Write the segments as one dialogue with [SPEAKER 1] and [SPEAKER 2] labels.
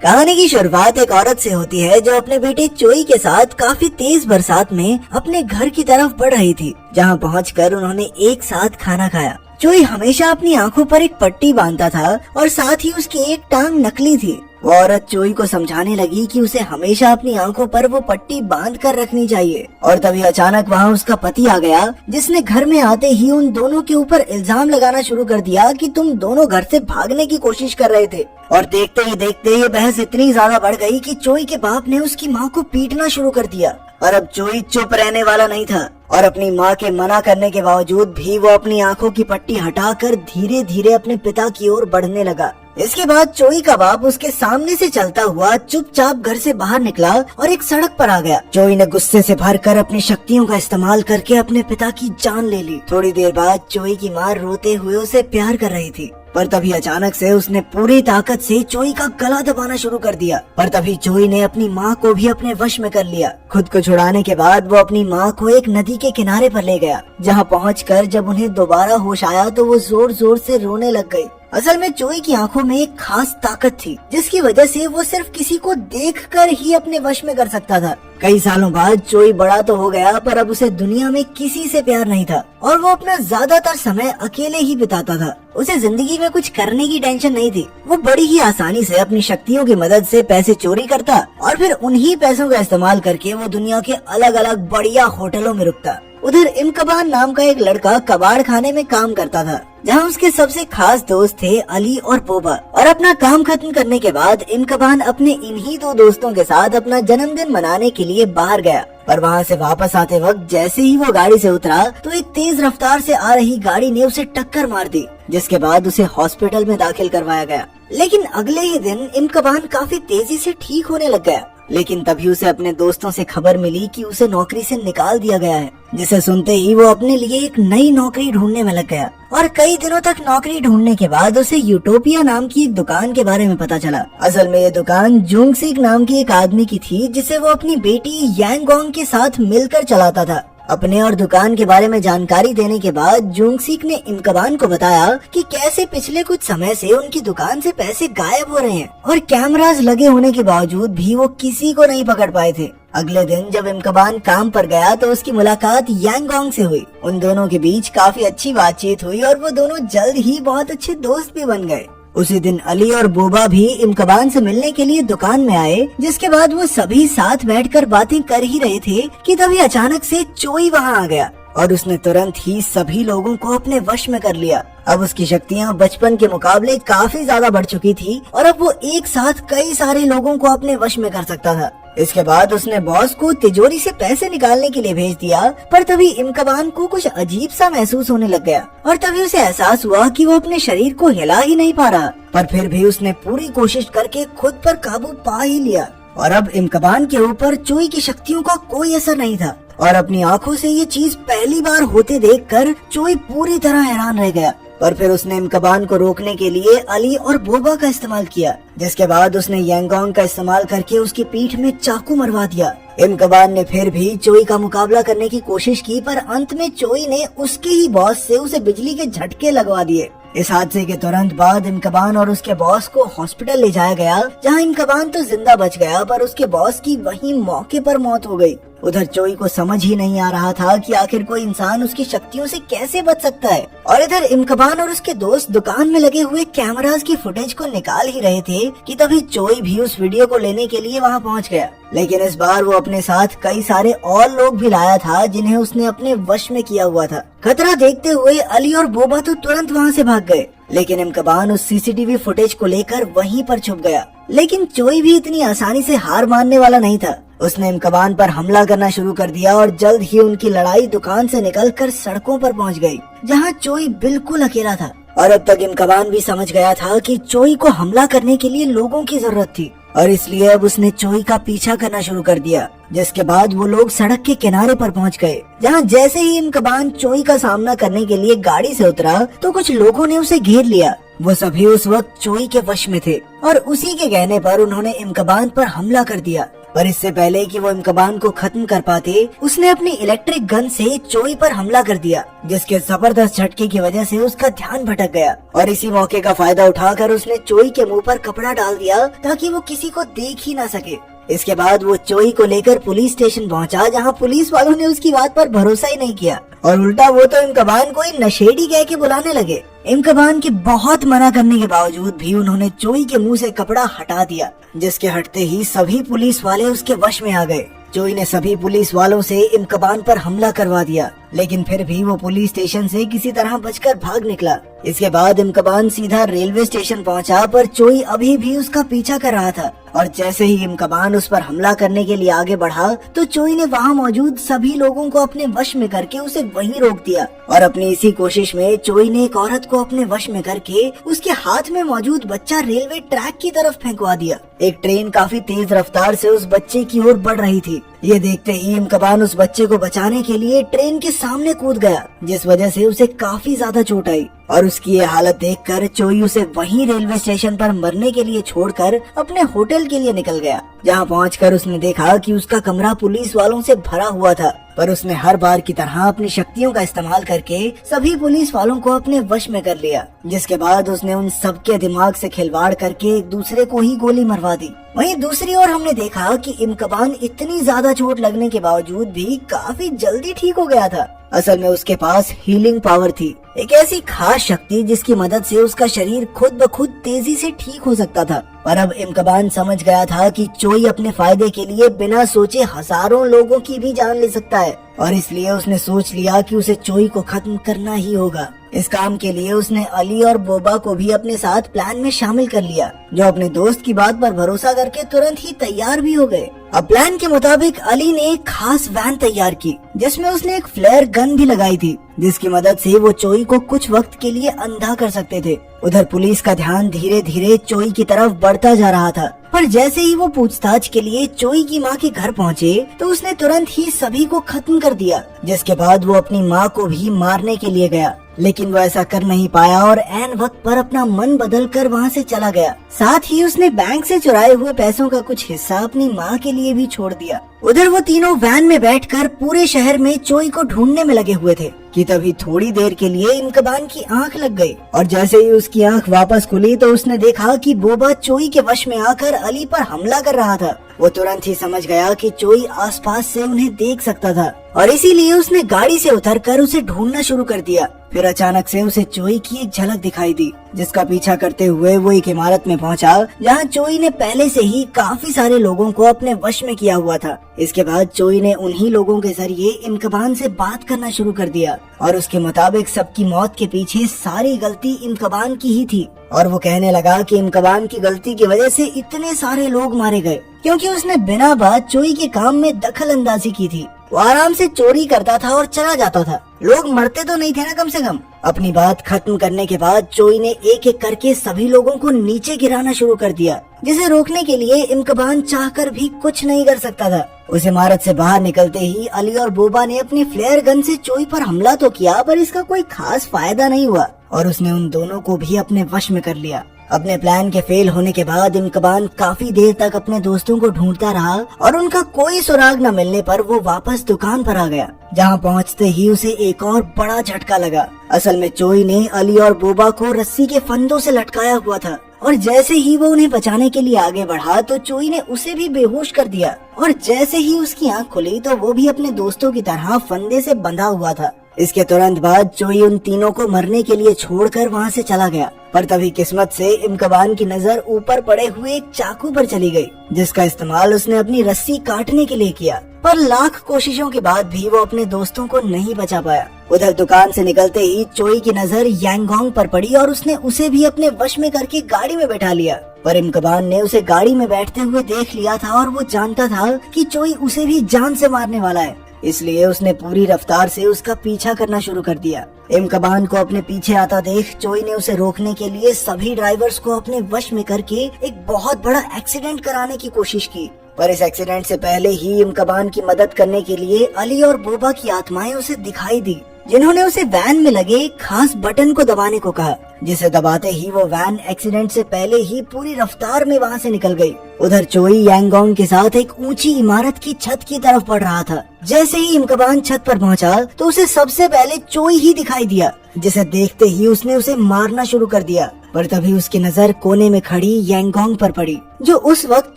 [SPEAKER 1] कहानी की शुरुआत एक औरत से होती है जो अपने बेटे चोई के साथ काफी तेज बरसात में अपने घर की तरफ बढ़ रही थी, जहां पहुंचकर उन्होंने एक साथ खाना खाया। चोई हमेशा अपनी आंखों पर एक पट्टी बांधता था और साथ ही उसकी एक टांग नकली थी। वो औरत चोई को समझाने लगी कि उसे हमेशा अपनी आंखों पर वो पट्टी बांध कर रखनी चाहिए। और तभी अचानक वहाँ उसका पति आ गया, जिसने घर में आते ही उन दोनों के ऊपर इल्जाम लगाना शुरू कर दिया कि तुम दोनों घर से भागने की कोशिश कर रहे थे। और देखते ही देखते ये बहस इतनी ज्यादा बढ़ गई कि चोई के बाप ने उसकी माँ को पीटना शुरू कर दिया। और अब चोई चुप रहने वाला नहीं था और अपनी माँ के मना करने के बावजूद भी वो अपनी आंखों की पट्टी हटाकर धीरे धीरे अपने पिता की ओर बढ़ने लगा। इसके बाद चोई का बाप उसके सामने से चलता हुआ चुपचाप घर से बाहर निकला और एक सड़क पर आ गया। चोई ने गुस्से से भरकर अपनी शक्तियों का इस्तेमाल करके अपने पिता की जान ले ली। थोड़ी देर बाद चोई की माँ रोते हुए उसे प्यार कर रही थी, पर तभी अचानक से उसने पूरी ताकत से चोई का गला दबाना शुरू कर दिया। पर तभी चोई ने अपनी माँ को भी अपने वश में कर लिया। खुद को छुड़ाने के बाद वो अपनी माँ को एक नदी के किनारे पर ले गया, जहाँ पहुंचकर जब उन्हें दोबारा होश आया तो वो जोर जोर से रोने लग गई। असल में चोई की आंखों में एक खास ताकत थी, जिसकी वजह से वो सिर्फ किसी को देखकर ही अपने वश में कर सकता था। कई सालों बाद चोई बड़ा तो हो गया, पर अब उसे दुनिया में किसी से प्यार नहीं था और वो अपना ज्यादातर समय अकेले ही बिताता था। उसे जिंदगी में कुछ करने की टेंशन नहीं थी। वो बड़ी ही आसानी से अपनी शक्तियों की मदद से पैसे चोरी करता और फिर उन्हीं पैसों का इस्तेमाल करके वो दुनिया के अलग अलग बढ़िया होटलों में रुकता। उधर इमकबान नाम का एक लड़का कबाड़ खाने में काम करता था, जहाँ उसके सबसे खास दोस्त थे अली और बोबा। और अपना काम खत्म करने के बाद इमकबान अपने इन्हीं दो दोस्तों के साथ अपना जन्मदिन मनाने के लिए बाहर गया। पर वहाँ से वापस आते वक्त जैसे ही वो गाड़ी से उतरा तो एक तेज रफ्तार से आ रही गाड़ी ने उसे टक्कर मार दी, जिसके बाद उसे हॉस्पिटल में दाखिल करवाया गया। लेकिन अगले ही दिन इमकबान काफी तेजी से ठीक होने लग गया। लेकिन तभी उसे अपने दोस्तों से खबर मिली कि उसे नौकरी से निकाल दिया गया है, जिसे सुनते ही वो अपने लिए एक नई नौकरी ढूंढने में लग गया। और कई दिनों तक नौकरी ढूंढने के बाद उसे यूटोपिया नाम की एक दुकान के बारे में पता चला। असल में ये दुकान जुंगसिक नाम के एक आदमी की थी, जिसे वो अपनी बेटी यांगोंग के साथ मिलकर चलाता था। अपने और दुकान के बारे में जानकारी देने के बाद जुंगसिक ने इमकबान को बताया कि कैसे पिछले कुछ समय से उनकी दुकान से पैसे गायब हो रहे हैं और कैमरास लगे होने के बावजूद भी वो किसी को नहीं पकड़ पाए थे। अगले दिन जब इमकबान काम पर गया तो उसकी मुलाकात यांगोंग से हुई। उन दोनों के बीच काफी अच्छी बातचीत हुई और वो दोनों जल्द ही बहुत अच्छे दोस्त भी बन गए। उसी दिन अली और बोबा भी इमकबान से मिलने के लिए दुकान में आए, जिसके बाद वो सभी साथ बैठकर बातें कर ही रहे थे कि तभी अचानक से चोई वहाँ आ गया और उसने तुरंत ही सभी लोगों को अपने वश में कर लिया। अब उसकी शक्तियाँ बचपन के मुकाबले काफी ज्यादा बढ़ चुकी थी और अब वो एक साथ कई सारे लोगों को अपने वश में कर सकता था। इसके बाद उसने बॉस को तिजोरी से पैसे निकालने के लिए भेज दिया, पर तभी इमकबान को कुछ अजीब सा महसूस होने लग गया और तभी उसे एहसास हुआ कि वो अपने शरीर को हिला ही नहीं पा रहा। पर फिर भी उसने पूरी कोशिश करके खुद पर काबू पा ही लिया और अब इमकबान के ऊपर चोई की शक्तियों का कोई असर नहीं था। और अपनी आंखों से ये चीज पहली बार होते देखकर चोई पूरी तरह हैरान रह गया। और फिर उसने इमकबान को रोकने के लिए अली और बोबा का इस्तेमाल किया, जिसके बाद उसने यांगोंग का इस्तेमाल करके उसकी पीठ में चाकू मरवा दिया। इमकबान ने फिर भी चोई का मुकाबला करने की कोशिश की, पर अंत में चोई ने उसके ही बॉस से उसे बिजली के झटके लगवा दिए। इस हादसे के तुरंत बाद इमकबान और उसके बॉस को हॉस्पिटल ले जाया गया, जहां इमकबान तो जिंदा बच गया, पर उसके बॉस की वहीं मौके पर मौत हो गई। उधर चोई को समझ ही नहीं आ रहा था कि आखिर कोई इंसान उसकी शक्तियों से कैसे बच सकता है। और इधर इमकबान और उसके दोस्त दुकान में लगे हुए कैमरास की फुटेज को निकाल ही रहे थे कि तभी चोई भी उस वीडियो को लेने के लिए वहां पहुंच गया। लेकिन इस बार वो अपने साथ कई सारे और लोग भी लाया था, जिन्हें उसने अपने वश में किया हुआ था। खतरा देखते हुए अली और बोबा तो तुरंत वहाँ से भाग गए, लेकिन इमकबान उस सीसीटीवी फुटेज को लेकर वहीं पर छुप गया। लेकिन चोई भी इतनी आसानी से हार मानने वाला नहीं था। उसने इमकबान पर हमला करना शुरू कर दिया और जल्द ही उनकी लड़ाई दुकान से निकलकर सड़कों पर पहुंच गई, जहां चोई बिल्कुल अकेला था। और अब तक इमकबान भी समझ गया था कि चोई को हमला करने के लिए लोगों की जरूरत थी और इसलिए अब उसने चोई का पीछा करना शुरू कर दिया। जिसके बाद वो लोग सड़क के किनारे पर पहुंच गए, जहां जैसे ही इमकबान चोई का सामना करने के लिए गाड़ी से उतरा तो कुछ लोगों ने उसे घेर लिया। वो सभी उस वक्त चोई के वश में थे और उसी के कहने पर उन्होंने इमकबान पर हमला कर दिया। पर इससे पहले कि वो इमकबान को खत्म कर पाते, उसने अपनी इलेक्ट्रिक गन से चोई पर हमला कर दिया, जिसके जबरदस्त झटके की वजह से उसका ध्यान भटक गया। और इसी मौके का फायदा उठाकर उसने चोई के मुंह पर कपड़ा डाल दिया ताकि वो किसी को देख ही ना सके। इसके बाद वो चोई को लेकर पुलिस स्टेशन पहुंचा, जहां पुलिस वालों ने उसकी बात पर भरोसा ही नहीं किया और उल्टा वो तो इमकबान को ही नशेड़ी कह के बुलाने लगे। इमकबान के बहुत मना करने के बावजूद भी उन्होंने चोई के मुंह से कपड़ा हटा दिया, जिसके हटते ही सभी पुलिस वाले उसके वश में आ गए। चोई ने सभी पुलिस वालों से इमकबान पर हमला करवा दिया, लेकिन फिर भी वो पुलिस स्टेशन से किसी तरह बचकर भाग निकला। इसके बाद इमकबान सीधा रेलवे स्टेशन पहुंचा, पर चोई अभी भी उसका पीछा कर रहा था। और जैसे ही इमकबान उस पर हमला करने के लिए आगे बढ़ा, तो चोई ने वहां मौजूद सभी लोगों को अपने वश में करके उसे वहीं रोक दिया। और अपनी इसी कोशिश में चोई ने एक औरत को अपने वश में करके उसके हाथ में मौजूद बच्चा रेलवे ट्रैक की तरफ फेंकवा दिया। एक ट्रेन काफी तेज रफ्तार से उस बच्चे की ओर बढ़ रही थी। ये देखते ही इमकबान उस बच्चे को बचाने के लिए ट्रेन के सामने कूद गया, जिस वजह से उसे काफी ज्यादा चोट आई। और उसकी ये हालत देखकर चोई उसे वहीं रेलवे स्टेशन पर मरने के लिए छोड़कर अपने होटल के लिए निकल गया, जहां पहुंचकर उसने देखा कि उसका कमरा पुलिस वालों से भरा हुआ था। पर उसने हर बार की तरह अपनी शक्तियों का इस्तेमाल करके सभी पुलिस वालों को अपने वश में कर लिया, जिसके बाद उसने उन सबके दिमाग से खिलवाड़ करके एक दूसरे को ही गोली मरवा दी। वहीं दूसरी ओर हमने देखा कि इमकबान इतनी ज्यादा चोट लगने के बावजूद भी काफी जल्दी ठीक हो गया था। असल में उसके पास हीलिंग पावर थी, एक ऐसी खास शक्ति जिसकी मदद से उसका शरीर खुद ब खुद तेजी से ठीक हो सकता था। पर अब इमकबान समझ गया था कि चोई अपने फायदे के लिए बिना सोचे हजारों लोगों की भी जान ले सकता है, और इसलिए उसने सोच लिया कि उसे चोई को खत्म करना ही होगा। इस काम के लिए उसने अली और बोबा को भी अपने साथ प्लान में शामिल कर लिया, जो अपने दोस्त की बात पर भरोसा करके तुरंत ही तैयार भी हो गए। अब प्लान के मुताबिक अली ने एक खास वैन तैयार की, जिसमें उसने एक फ्लेयर गन भी लगाई थी, जिसकी मदद से वो चोई को कुछ वक्त के लिए अंधा कर सकते थे। उधर पुलिस का ध्यान धीरे धीरे चोई की तरफ बढ़ता जा रहा था, पर जैसे ही वो पूछताछ के लिए चोई की माँ के घर पहुँचे, तो उसने तुरंत ही सभी को खत्म कर दिया, जिसके बाद वो अपनी माँ को भी मारने के लिए गया। लेकिन वो ऐसा कर नहीं पाया और ऐन वक्त पर अपना मन बदल कर वहाँ से चला गया। साथ ही उसने बैंक से चुराए हुए पैसों का कुछ हिस्सा अपनी माँ के लिए भी छोड़ दिया। उधर वो तीनों वैन में बैठकर पूरे शहर में चोई को ढूंढने में लगे हुए थे कि तभी थोड़ी देर के लिए इमकबान की आंख लग गई, और जैसे ही उसकी आंख वापस खुली तो उसने देखा कि बोबा चोई के वश में आकर अली पर हमला कर रहा था। वो तुरंत ही समझ गया कि चोई आसपास से उन्हें देख सकता था, और इसीलिए उसने गाड़ी से उतरकर उसे ढूंढना शुरू कर दिया। फिर अचानक से उसे चोई की एक झलक दिखाई दी, जिसका पीछा करते हुए वो एक इमारत में पहुंचा, जहां चोई ने पहले से ही काफी सारे लोगों को अपने वश में किया हुआ था। इसके बाद चोई ने उन्हीं लोगों के जरिए इमकबान से बात करना शुरू कर दिया, और उसके मुताबिक सबकी मौत के पीछे सारी गलती इमकबान की ही थी। और वो कहने लगा कि इमकबान की गलती की वजह से इतने सारे लोग मारे गए, क्योंकि उसने बिना बात चोई के काम में दखल अंदाजी की थी। वो आराम से चोरी करता था और चला जाता था, लोग मरते तो नहीं थे ना कम से कम। अपनी बात खत्म करने के बाद चोई ने एक एक करके सभी लोगों को नीचे गिराना शुरू कर दिया, जिसे रोकने के लिए इमकबान चाहकर भी कुछ नहीं कर सकता था। उस इमारत से बाहर निकलते ही अली और बोबा ने अपनी फ्लेयर गन से चोई पर हमला तो किया, पर इसका कोई खास फायदा नहीं हुआ, और उसने उन दोनों को भी अपने वश में कर लिया। अपने प्लान के फेल होने के बाद इमकबान काफी देर तक अपने दोस्तों को ढूंढता रहा, और उनका कोई सुराग न मिलने पर वो वापस दुकान पर आ गया, जहां पहुंचते ही उसे एक और बड़ा झटका लगा। असल में चोई ने अली और बोबा को रस्सी के फंदों से लटकाया हुआ था, और जैसे ही वो उन्हें बचाने के लिए आगे बढ़ा तो चोई ने उसे भी बेहोश कर दिया, और जैसे ही उसकी आंख खुली तो वो भी अपने दोस्तों की तरह फंदे से बंधा हुआ था। इसके तुरंत बाद चोई उन तीनों को मरने के लिए छोड़कर वहाँ से चला गया, पर तभी किस्मत से इमकबान की नजर ऊपर पड़े हुए एक चाकू पर चली गई, जिसका इस्तेमाल उसने अपनी रस्सी काटने के लिए किया। पर लाख कोशिशों के बाद भी वो अपने दोस्तों को नहीं बचा पाया। उधर दुकान से निकलते ही चोई की नजर यांगोंग पर पड़ी, और उसने उसे भी अपने वश में करके गाड़ी में बैठा लिया। पर इमकबान ने उसे गाड़ी में बैठते हुए देख लिया था, और वो जानता था कि चोई उसे भी जान से मारने वाला है, इसलिए उसने पूरी रफ्तार से उसका पीछा करना शुरू कर दिया। इमकबान को अपने पीछे आता देख चोई ने उसे रोकने के लिए सभी ड्राइवर्स को अपने वश में करके एक बहुत बड़ा एक्सीडेंट कराने की कोशिश की। पर इस एक्सीडेंट से पहले ही इमकबान की मदद करने के लिए अली और बोबा की आत्माएं उसे दिखाई दी, जिन्होंने उसे वैन में लगे एक खास बटन को दबाने को कहा, जिसे दबाते ही वो वैन एक्सीडेंट से पहले ही पूरी रफ्तार में वहाँ से निकल गई। उधर चोई यांगोंग के साथ एक ऊंची इमारत की छत की तरफ बढ़ रहा था। जैसे ही इमकबान छत पर पहुंचा तो उसे सबसे पहले चोई ही दिखाई दिया, जिसे देखते ही उसने उसे मारना शुरू कर दिया। पर तभी उसकी नजर कोने में खड़ी यांगोंग पर पड़ी, जो उस वक्त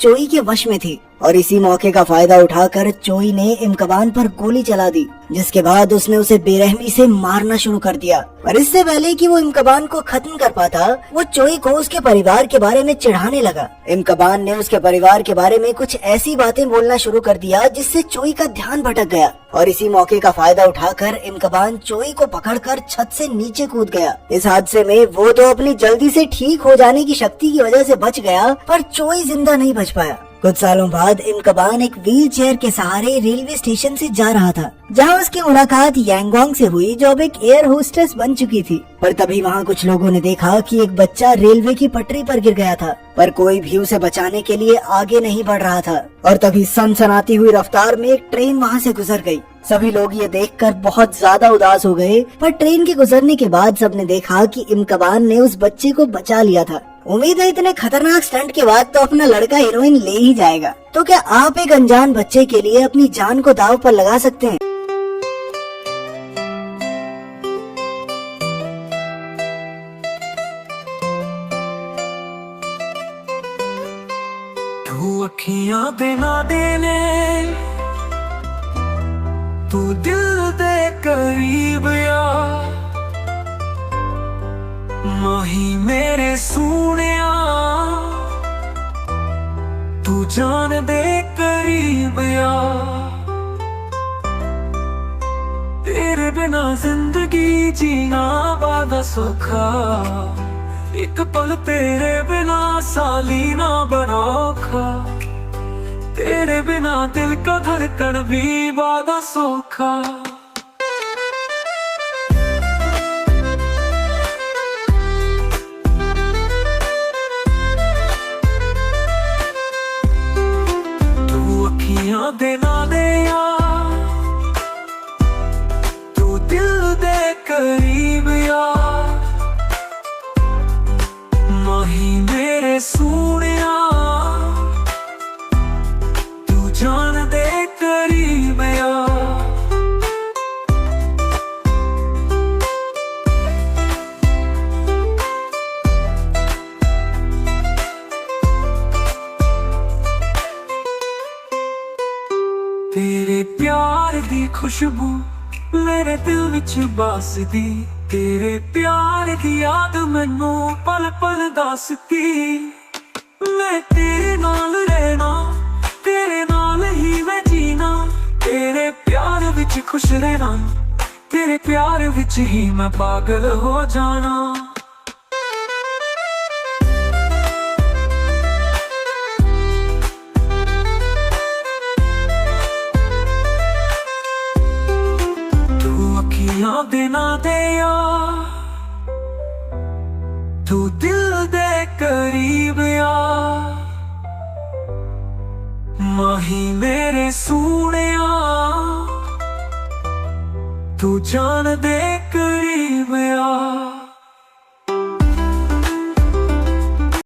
[SPEAKER 1] चोई के वश में थी, और इसी मौके का फायदा उठाकर चोई ने इमकबान पर गोली चला दी, जिसके बाद उसने उसे बेरहमी से मारना शुरू कर दिया। पर इससे पहले कि वो इमकबान को खत्म कर पाता, वो चोई को उसके परिवार के बारे में चिढ़ाने लगा। इमकबान ने उसके परिवार के बारे में कुछ ऐसी बातें बोलना शुरू कर दिया जिससे चोई का ध्यान भटक गया, और इसी मौके का फायदा उठाकर इमकबान चोई को पकड़कर छत से नीचे कूद गया। इस हादसे में वो तो अपनी जल्दी से ठीक हो जाने की शक्ति की वजह से बच गया, पर चोई जिंदा नहीं बच पाया। कुछ सालों बाद इमकबान एक व्हील चेयर के सहारे रेलवे स्टेशन से जा रहा था, जहां उसकी मुलाकात यांगोंग से हुई, जो अब एक एयर होस्टेस बन चुकी थी। पर तभी वहां कुछ लोगों ने देखा कि एक बच्चा रेलवे की पटरी पर गिर गया था, पर कोई भी उसे बचाने के लिए आगे नहीं बढ़ रहा था। और तभी सनसनाती हुई रफ्तार में एक ट्रेन वहां से गुजर गई। सभी लोग ये देखकर बहुत ज्यादा उदास हो गए, पर ट्रेन के गुजरने के बाद सबने देखा कि इमकबान ने उस बच्चे को बचा लिया था। उम्मीद है इतने खतरनाक स्टंट के बाद तो अपना लड़का हीरोइन ले ही जाएगा। तो क्या आप एक अनजान बच्चे के लिए अपनी जान को दांव पर लगा सकते हैं?
[SPEAKER 2] तू अखियां देना देने, तू दिल दे करीब या माही मेरे सोनिया, तू जान दे करीब या। तेरे बिना जिंदगी जीना बड़ा सौखा, एक पल तेरे बिना साली ना बनोखा। तेरे बिना दिल का धड़कन भी बड़ा सौखा। देना दे यार, तू दिल दे करीब यार, माही मेरे सोनिया, तू जान दे करीब यार। तेरे प्यार दी खुशबू मेरे दिल विच बसदी, तेरे प्यार दी याद मैनू पल पल दसदी। मैं तेरे नाल रहना, तेरे नाल ही मैं जीना, तेरे प्यार विच खुश रहना, तेरे प्यार विच ही मैं पागल हो जाना। देना दे यार, तू दिल दे करीब यार, माही मेरे सोनिया, तू जान दे करीब यार।